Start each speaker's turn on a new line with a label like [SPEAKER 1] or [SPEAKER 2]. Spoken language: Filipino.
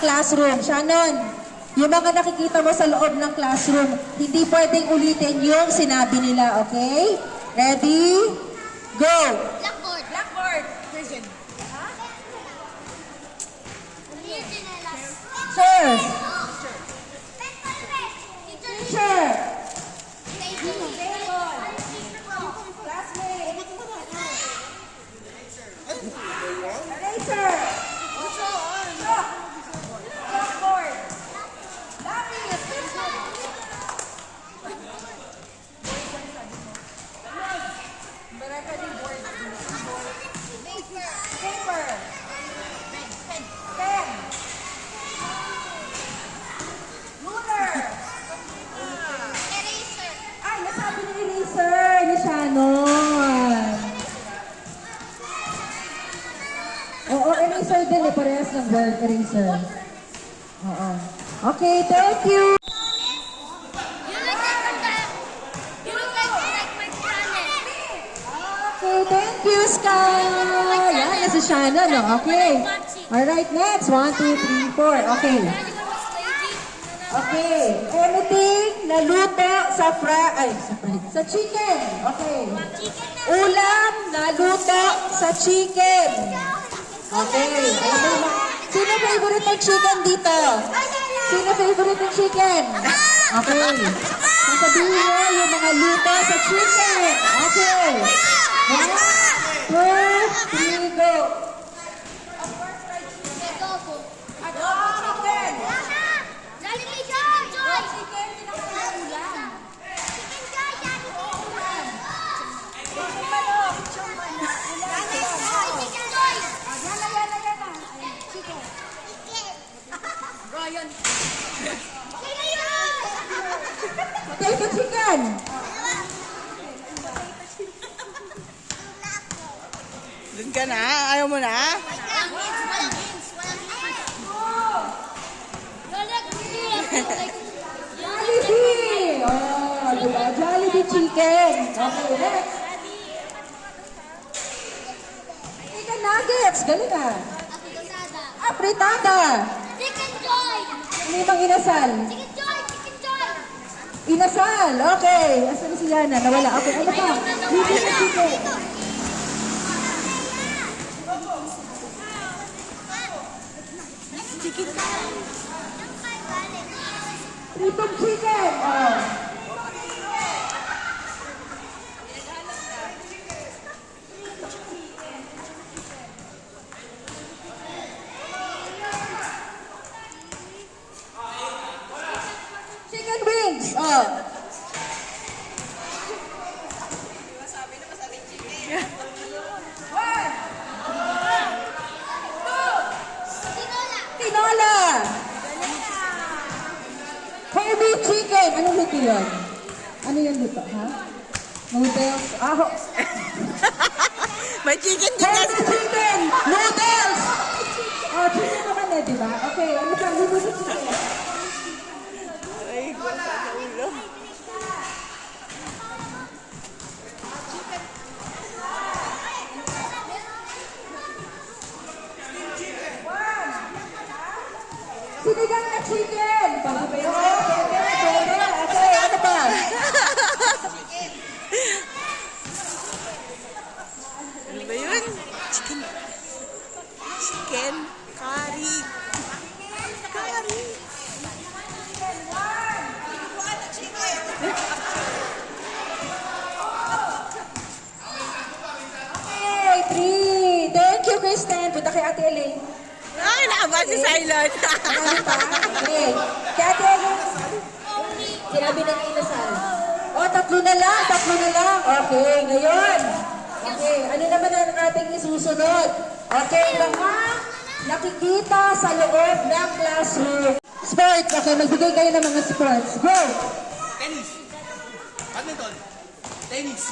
[SPEAKER 1] Classroom. Shannon, yung mga nakikita mo sa loob ng classroom, hindi pwedeng ulitin yung sinabi nila, okay? Ready? Go!
[SPEAKER 2] Blackboard.
[SPEAKER 1] Blackboard.
[SPEAKER 2] Prison.
[SPEAKER 1] Sir.
[SPEAKER 2] Teacher.
[SPEAKER 1] Eraser. Blackboard. Lapis. Paper. Pen. Ruler.
[SPEAKER 2] Eraser.
[SPEAKER 1] Ay, nasabi ni eraser ni Shannon. Oo, eraser din eh. Parehas ng word, eraser. Oo. Okay, thank you.
[SPEAKER 2] You look like my planet.
[SPEAKER 1] Okay, thank you, Sky. Yan, na si Shannon, no? Okay. Alright, next. 1, 2, 3, 4. Okay. Okay. Anything na luto sa sa chicken. Okay. Ulam na luto sa chicken. Okay. Sino favorite ng chicken dito? Sino favorite ng chicken? Okay. Sasabihin mo yung mga luto sa chicken. Okay. 1, 2, 3, go.
[SPEAKER 2] Adobo.
[SPEAKER 1] Adobo chicken.
[SPEAKER 2] Jollibee Joy.
[SPEAKER 1] Chicken, pinakaulam.
[SPEAKER 2] Chicken Joy. Jollibee.
[SPEAKER 1] Chicken manok.
[SPEAKER 2] Chicken Joy.
[SPEAKER 1] Chicken.
[SPEAKER 2] Brian. Sino yun?
[SPEAKER 1] Potato chicken.
[SPEAKER 3] Doon ka na? Ayaw mo na?
[SPEAKER 2] Walang hints.
[SPEAKER 1] Jollibee. Oh, diba? Jollibee chicken. Okay, next. Chicken nuggets. Galing ah. Apritada.
[SPEAKER 2] Chicken Joy.
[SPEAKER 1] Ano yung inasal?
[SPEAKER 2] Chicken Joy. Chicken Joy.
[SPEAKER 1] Inasal. Okay. Asan na si Yana? Nawala. Okay, ano pa? Chicken na chicken. Pritong chicken. Oh. Chicken wings. Oh. One, anong luto yun? Ano yung luto, ha? Noodles.
[SPEAKER 3] May chicken din
[SPEAKER 1] Hey,
[SPEAKER 3] kasi.
[SPEAKER 1] chicken! Noodles! Oh, chicken naman eh, di ba? Okay, ano pa? Luto sa chicken.
[SPEAKER 3] Ay, sa ulo.
[SPEAKER 1] Sinigang na chicken! Pwede ba yun? Pwede. Okay, ano pa?
[SPEAKER 3] Ano ba yun? Chicken. Chicken. Curry. Curry.
[SPEAKER 1] Okay, 3. Thank you, Kristen. Punta kay Ate Elaine.
[SPEAKER 3] Ay, nakaban si Silent.
[SPEAKER 1] Ano pa? Okay. Kay Ate Elaine. Sinabi na ni Inasal. Oh, tatlo na lang. Okay, ngayon. Okay, ano naman ang ating isusunod? Okay, mga nakikita sa loob ng classroom. Sports. Okay, magbigay kayo ng mga sports. Go!
[SPEAKER 4] Tennis. Badminton. Tennis.